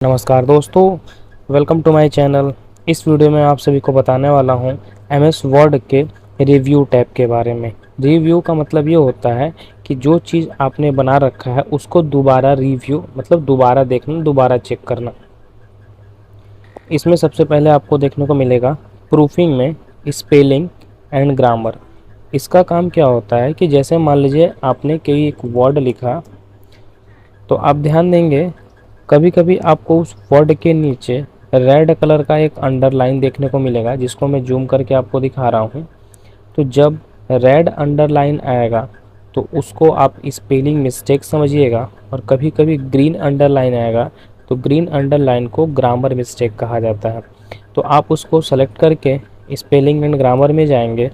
नमस्कार दोस्तों, welcome to my channel. इस वीडियो में आप सभी को बताने वाला हूं एमएस वर्ड के रिव्यू टैब के बारे में। रिव्यू का मतलब ये होता है कि जो चीज़ आपने बना रखा है उसको दोबारा रिव्यू मतलब दोबारा देखना, दोबारा चेक करना। इसमें सबसे पहले आपको देखने को मिलेगा प्रूफिंग में स्पेलिंग एंड ग्रामर। इसका काम क्या होता है कि जैसे मान लीजिए आपने कोई एक वर्ड लिखा, तो आप ध्यान देंगे कभी कभी आपको उस वर्ड के नीचे रेड कलर का एक अंडरलाइन देखने को मिलेगा, जिसको मैं जूम करके आपको दिखा रहा हूँ। तो जब रेड अंडरलाइन आएगा तो उसको आप स्पेलिंग मिस्टेक समझिएगा, और कभी कभी ग्रीन अंडरलाइन आएगा तो ग्रीन अंडरलाइन को ग्रामर मिस्टेक कहा जाता है। तो आप उसको सेलेक्ट करके स्पेलिंग एंड ग्रामर में जाएंगे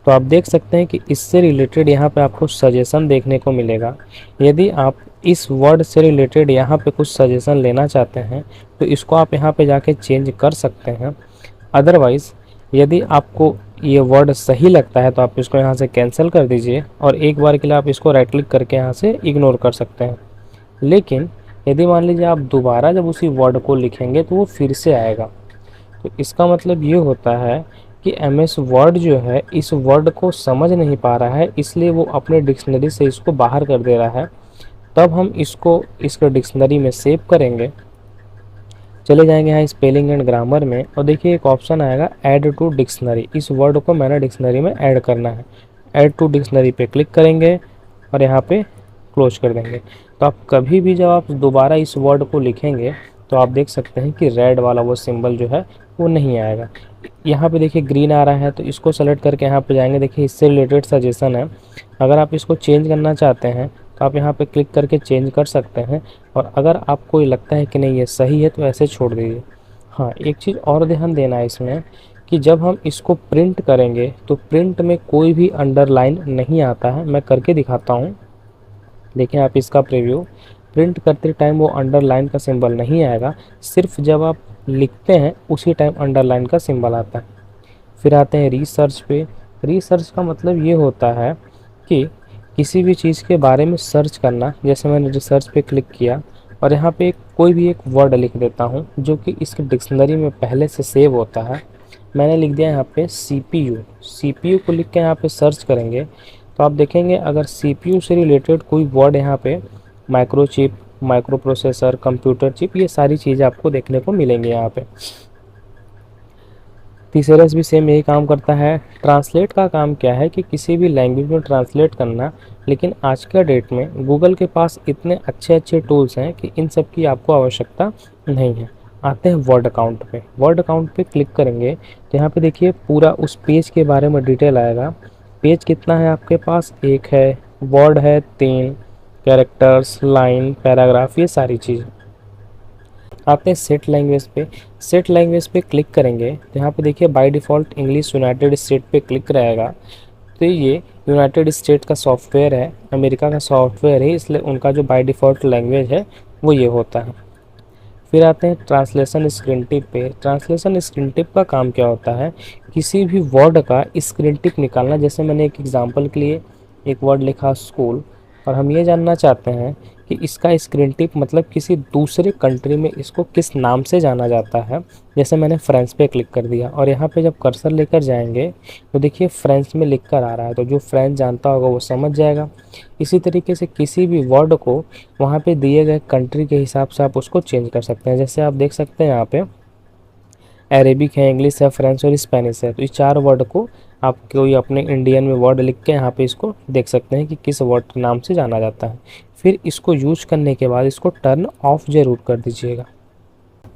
तो आप देख सकते हैं कि इससे रिलेटेड यहाँ पे आपको सजेशन देखने को मिलेगा। यदि आप इस वर्ड से रिलेटेड यहाँ पे कुछ सजेशन लेना चाहते हैं तो इसको आप यहाँ पे जाके चेंज कर सकते हैं। अदरवाइज़ यदि आपको ये वर्ड सही लगता है तो आप इसको यहाँ से कैंसिल कर दीजिए, और एक बार के लिए आप इसको राइट क्लिक करके यहाँ से इग्नोर कर सकते हैं। लेकिन यदि मान लीजिए आप दोबारा जब उसी वर्ड को लिखेंगे तो वो फिर से आएगा। तो इसका मतलब ये होता है कि एमएस वर्ड जो है इस वर्ड को समझ नहीं पा रहा है, इसलिए वो अपने डिक्शनरी से इसको बाहर कर दे रहा है। तब हम इसको इसके डिक्शनरी में सेव करेंगे। चले जाएंगे यहाँ स्पेलिंग एंड ग्रामर में, और देखिए एक ऑप्शन आएगा ऐड टू डिक्शनरी। इस वर्ड को मैंने डिक्शनरी में ऐड करना है। ऐड टू डिक्शनरी पे क्लिक करेंगे और यहाँ पे क्लोज कर देंगे। तो आप कभी भी जब आप दोबारा इस वर्ड को लिखेंगे तो आप देख सकते हैं कि रेड वाला वो सिंबल जो है वो नहीं आएगा। यहाँ पे देखिए ग्रीन आ रहा है, तो इसको सेलेक्ट करके यहाँ पे जाएंगे। देखिए इससे रिलेटेड सजेशन है। अगर आप इसको चेंज करना चाहते हैं तो आप यहाँ पे क्लिक करके चेंज कर सकते हैं, और अगर आपको लगता है कि नहीं ये सही है तो ऐसे छोड़ दीजिए। हाँ, एक चीज़ और ध्यान देना है इसमें कि जब हम इसको प्रिंट करेंगे तो प्रिंट में कोई भी अंडरलाइन नहीं आता है। मैं करके दिखाता हूँ, देखिए आप इसका प्रीव्यू। प्रिंट करते टाइम वो अंडरलाइन का सिंबल नहीं आएगा, सिर्फ जब आप लिखते हैं उसी टाइम अंडरलाइन का सिंबल आता है। फिर आते हैं रिसर्च पे। रिसर्च का मतलब ये होता है कि किसी भी चीज़ के बारे में सर्च करना। जैसे मैंने रिसर्च पे क्लिक किया और यहाँ पे कोई भी एक वर्ड लिख देता हूँ जो कि इसके डिक्शनरी में पहले से सेव होता है। मैंने लिख दिया यहाँ पे CPU। CPU को लिख के यहाँ पे सर्च करेंगे तो आप देखेंगे अगर CPU से रिलेटेड कोई वर्ड यहाँ पे microchip, micro processor, computer chip, ये सारी चीज़ें आपको देखने को मिलेंगी यहाँ पे। तीसरस भी सेम यही काम करता है। ट्रांसलेट का काम क्या है कि किसी भी लैंग्वेज में ट्रांसलेट करना, लेकिन आज के डेट में गूगल के पास इतने अच्छे अच्छे टूल्स हैं कि इन सब की आपको आवश्यकता नहीं है। आते हैं वर्ड अकाउंट पे। वर्ड अकाउंट पे क्लिक करेंगे तो यहाँ पे देखिए पूरा उस पेज के बारे में डिटेल आएगा। पेज कितना है आपके पास? एक है। वर्ड है 3, कैरेक्टर्स, लाइन, पैराग्राफ, ये सारी चीज़। आते हैं सेट लैंग्वेज पे। सेट लैंग्वेज पे क्लिक करेंगे तो यहाँ पे देखिए by default English United state पे क्लिक रहेगा। तो ये यूनाइटेड स्टेट का सॉफ्टवेयर है, अमेरिका का सॉफ्टवेयर है, इसलिए उनका जो बाय डिफ़ॉल्ट लैंग्वेज है वो ये होता है। फिर आते हैं ट्रांसलेशन स्क्रीन टिप पे। ट्रांसलेशन स्क्रीन टिप का काम क्या होता है? किसी भी वर्ड का स्क्रीन टिप निकालना। जैसे मैंने एक एग्जांपल के लिए एक वर्ड लिखा स्कूल, और हम ये जानना चाहते हैं कि इसका स्क्रीन टिप मतलब किसी दूसरे कंट्री में इसको किस नाम से जाना जाता है। जैसे मैंने फ्रेंच पे क्लिक कर दिया और यहाँ पे जब कर्सर लेकर जाएंगे तो देखिए फ्रेंच में लिख कर आ रहा है, तो जो फ्रेंच जानता होगा वो समझ जाएगा। इसी तरीके से किसी भी वर्ड को वहाँ पे दिए गए कंट्री के हिसाब से आप उसको चेंज कर सकते हैं। जैसे आप देख सकते हैं यहाँ पे अरेबिक है, इंग्लिश है, फ्रेंच और स्पेनिश है। तो इस 4 वर्ड को आप कोई अपने इंडियन में वर्ड लिख के यहाँ पे इसको देख सकते हैं कि किस वर्ड के नाम से जाना जाता है। फिर इसको यूज करने के बाद इसको टर्न ऑफ ज़रूर कर दीजिएगा।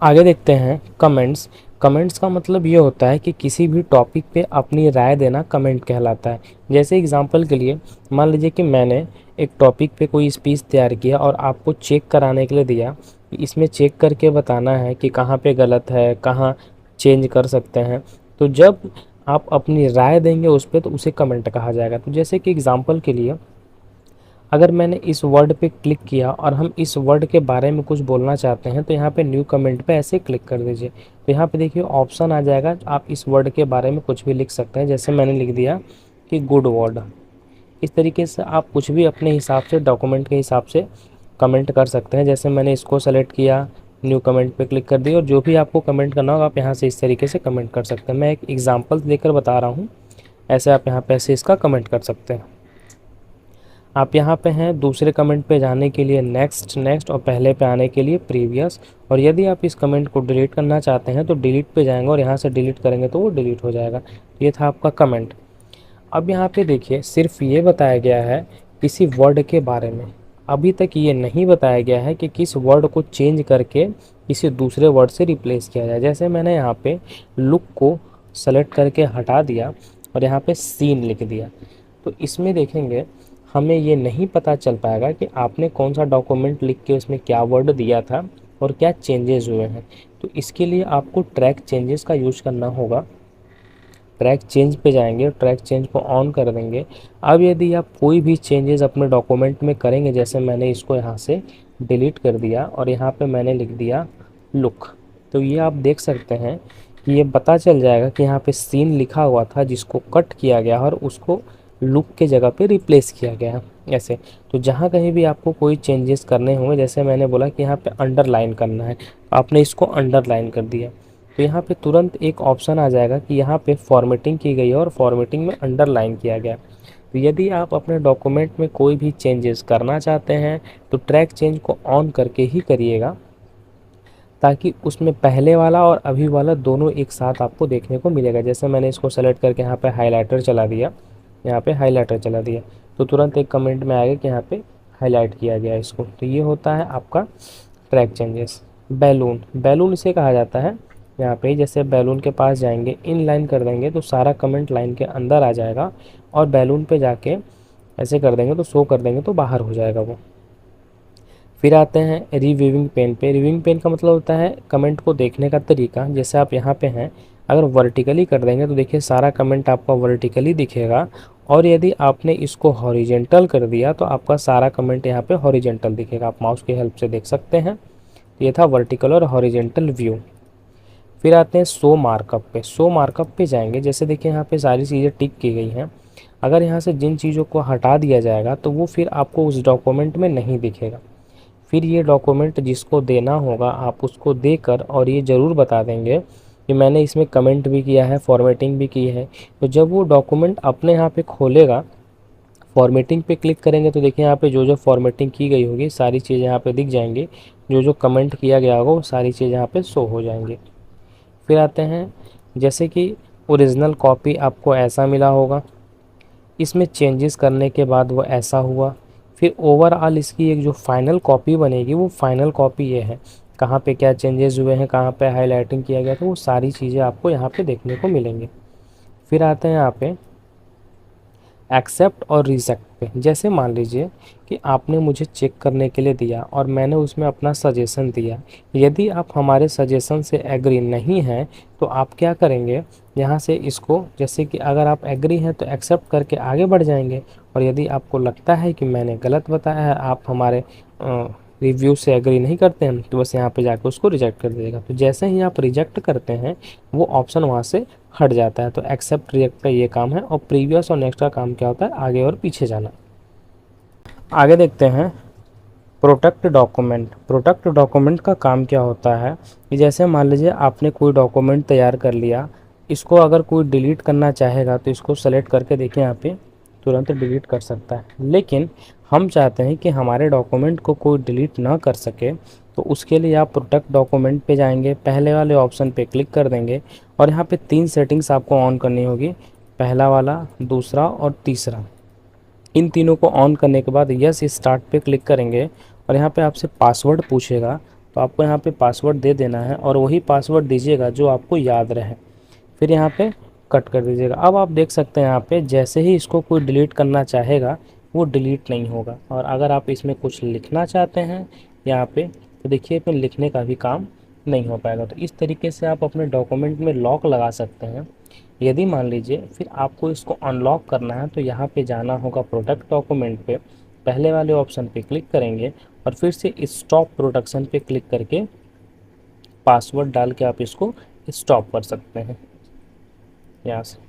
आगे देखते हैं कमेंट्स। कमेंट्स का मतलब ये होता है कि किसी भी टॉपिक पे अपनी राय देना कमेंट कहलाता है। जैसे एग्जांपल के लिए मान लीजिए कि मैंने एक टॉपिक पे कोई स्पीच तैयार किया और आपको चेक कराने के लिए दिया। इसमें चेक करके बताना है कि कहाँ पे गलत है, कहाँ चेंज कर सकते हैं। तो जब आप अपनी राय देंगे उस पर तो उसे कमेंट कहा जाएगा। तो जैसे कि एग्जांपल के लिए अगर मैंने इस वर्ड पे क्लिक किया और हम इस वर्ड के बारे में कुछ बोलना चाहते हैं तो यहाँ पे न्यू कमेंट पे ऐसे क्लिक कर दीजिए। तो यहाँ पे देखिए ऑप्शन आ जाएगा, आप इस वर्ड के बारे में कुछ भी लिख सकते हैं। जैसे मैंने लिख दिया कि गुड वर्ड। इस तरीके से आप कुछ भी अपने हिसाब से डॉक्यूमेंट के हिसाब से कमेंट कर सकते हैं। जैसे मैंने इसको सेलेक्ट किया, न्यू कमेंट पे क्लिक कर दिया, और जो भी आपको कमेंट करना होगा आप यहाँ से इस तरीके से कमेंट कर सकते हैं। मैं एक एग्जांपल देकर बता रहा हूँ, ऐसे आप यहाँ पे ऐसे इसका कमेंट कर सकते हैं। आप यहाँ पे हैं दूसरे कमेंट पे जाने के लिए नेक्स्ट नेक्स्ट, और पहले पे आने के लिए प्रीवियस। और यदि आप इस कमेंट को डिलीट करना चाहते हैं तो डिलीट पे जाएंगे और यहाँ से डिलीट करेंगे तो वो डिलीट हो जाएगा। ये था आपका कमेंट। अब यहाँ पे देखिए सिर्फ ये बताया गया है किसी वर्ड के बारे में, अभी तक ये नहीं बताया गया है कि किस वर्ड को चेंज करके किसी दूसरे वर्ड से रिप्लेस किया जाए। जैसे मैंने यहाँ पे लुक को सेलेक्ट करके हटा दिया और यहाँ पे सीन लिख दिया, तो इसमें देखेंगे हमें ये नहीं पता चल पाएगा कि आपने कौन सा डॉक्यूमेंट लिख के उसमें क्या वर्ड दिया था और क्या चेंजेस हुए हैं। तो इसके लिए आपको ट्रैक चेंजेस का यूज़ करना होगा। ट्रैक चेंज पे जाएंगे, ट्रैक चेंज को ऑन कर देंगे। अब यदि आप कोई भी चेंजेस अपने डॉक्यूमेंट में करेंगे, जैसे मैंने इसको यहाँ से डिलीट कर दिया और यहाँ पे मैंने लिख दिया लुक, तो ये आप देख सकते हैं कि ये पता चल जाएगा कि यहाँ पे सीन लिखा हुआ था जिसको कट किया गया और उसको लुक के जगह पे रिप्लेस किया गया ऐसे। तो जहाँ कहीं भी आपको कोई चेंजेस करने होंगे, जैसे मैंने बोला कि यहाँ पे अंडरलाइन करना है, आपने इसको अंडरलाइन कर दिया, तो यहाँ पे तुरंत एक ऑप्शन आ जाएगा कि यहाँ पे फॉर्मेटिंग की गई है और फॉर्मेटिंग में अंडरलाइन किया गया। तो यदि आप अपने डॉक्यूमेंट में कोई भी चेंजेस करना चाहते हैं तो ट्रैक चेंज को ऑन करके ही करिएगा, ताकि उसमें पहले वाला और अभी वाला दोनों एक साथ आपको देखने को मिलेगा। जैसे मैंने इसको सेलेक्ट करके यहाँ पे हाइलाइटर चला दिया, यहाँ पे हाइलाइटर चला दिया, तो तुरंत एक कमेंट में आएगा कि यहाँ पे हाईलाइट किया गया इसको। तो ये होता है आपका ट्रैक चेंजेस। बैलून, बैलून इसे कहा जाता है। यहाँ पे जैसे बैलून के पास जाएंगे, इन लाइन कर देंगे तो सारा कमेंट लाइन के अंदर आ जाएगा, और बैलून पे जाके ऐसे कर देंगे तो शो कर देंगे तो बाहर हो जाएगा वो। फिर आते हैं रिव्यूइंग पेन पे। रिव्यूइंग पेन का मतलब होता है कमेंट को देखने का तरीका। जैसे आप यहाँ पे हैं, अगर वर्टिकली कर देंगे तो देखिए सारा कमेंट आपका वर्टिकली दिखेगा, और यदि आपने इसको हॉरिजेंटल कर दिया तो आपका सारा कमेंट यहाँ पे हॉरिजेंटल दिखेगा। आप माउस की हेल्प से देख सकते हैं। ये था वर्टिकल और हॉरिजेंटल व्यू। फिर आते हैं शो मार्कअप पे। शो मार्कअप पे जाएंगे, जैसे देखिए यहाँ पे सारी चीज़ें टिक की गई हैं। अगर यहाँ से जिन चीज़ों को हटा दिया जाएगा तो वो फिर आपको उस डॉक्यूमेंट में नहीं दिखेगा। फिर ये डॉक्यूमेंट जिसको देना होगा आप उसको देकर और ये ज़रूर बता देंगे कि मैंने इसमें कमेंट भी किया है, फॉर्मेटिंग भी की है। तो जब वो डॉक्यूमेंट अपने यहाँ पे खोलेगा, फॉर्मेटिंग पे क्लिक करेंगे तो देखिए यहाँ पे जो जो फॉर्मेटिंग की गई होगी सारी चीज़ यहाँ पे दिख जाएंगी, जो जो कमेंट किया गया होगा वो सारी चीज़ यहाँ पे शो हो जाएंगी। फिर आते हैं, जैसे कि ओरिजिनल कॉपी आपको ऐसा मिला होगा, इसमें चेंजेस करने के बाद वो ऐसा हुआ। फिर ओवरऑल इसकी एक जो फाइनल कॉपी बनेगी वो फाइनल कॉपी ये है, कहाँ पे क्या चेंजेस हुए हैं, कहाँ पे हाईलाइटिंग किया गया, तो वो सारी चीज़ें आपको यहाँ पे देखने को मिलेंगी। फिर आते हैं यहाँ पे एक्सेप्ट और रिजेक्ट पे। जैसे मान लीजिए कि आपने मुझे चेक करने के लिए दिया और मैंने उसमें अपना सजेशन दिया, यदि आप हमारे सजेशन से एग्री नहीं हैं तो आप क्या करेंगे, यहाँ से इसको, जैसे कि अगर आप एग्री हैं तो एक्सेप्ट करके आगे बढ़ जाएंगे, और यदि आपको लगता है कि मैंने गलत बताया है, आप हमारे रिव्यू से एग्री नहीं करते हैं, तो बस यहाँ पे जाकर उसको रिजेक्ट कर दीजिएगा। तो जैसे ही आप रिजेक्ट करते हैं वो ऑप्शन वहाँ से हट जाता है। तो एक्सेप्ट रिजेक्ट का ये काम है, और प्रीवियस और नेक्स्ट का काम क्या होता है, आगे और पीछे जाना। आगे देखते हैं प्रोटेक्ट डॉक्यूमेंट। प्रोटेक्ट डॉक्यूमेंट का काम क्या होता है कि जैसे मान लीजिए आपने कोई डॉक्यूमेंट तैयार कर लिया, इसको अगर कोई डिलीट करना चाहेगा तो इसको सेलेक्ट करके देखिए यहाँ पे तुरंत डिलीट कर सकता है। लेकिन हम चाहते हैं कि हमारे डॉक्यूमेंट को कोई डिलीट ना कर सके, तो उसके लिए आप प्रोटेक्ट डॉक्यूमेंट पे जाएंगे, पहले वाले ऑप्शन पे क्लिक कर देंगे, और यहाँ पे 3 सेटिंग्स आपको ऑन करनी होगी, पहला वाला, दूसरा और तीसरा। इन तीनों को ऑन करने के बाद यस स्टार्ट पे क्लिक करेंगे, और यहाँ पे आपसे पासवर्ड पूछेगा, तो आपको यहाँ पे पासवर्ड दे देना है, और वही पासवर्ड दीजिएगा जो आपको याद रहे। फिर यहाँ पे कट कर दीजिएगा। अब आप देख सकते हैं यहाँ पे जैसे ही इसको कोई डिलीट करना चाहेगा वो डिलीट नहीं होगा, और अगर आप इसमें कुछ लिखना चाहते हैं यहाँ पे, तो देखिए फिर लिखने का भी काम नहीं हो पाएगा। तो इस तरीके से आप अपने डॉक्यूमेंट में लॉक लगा सकते हैं। यदि मान लीजिए फिर आपको इसको अनलॉक करना है तो यहाँ पे जाना होगा प्रोटेक्ट डॉक्यूमेंट पे, पहले वाले ऑप्शन पे क्लिक करेंगे, और फिर से स्टॉप प्रोटेक्शन पे क्लिक करके पासवर्ड डाल के आप इसको स्टॉप कर सकते हैं यहाँ से।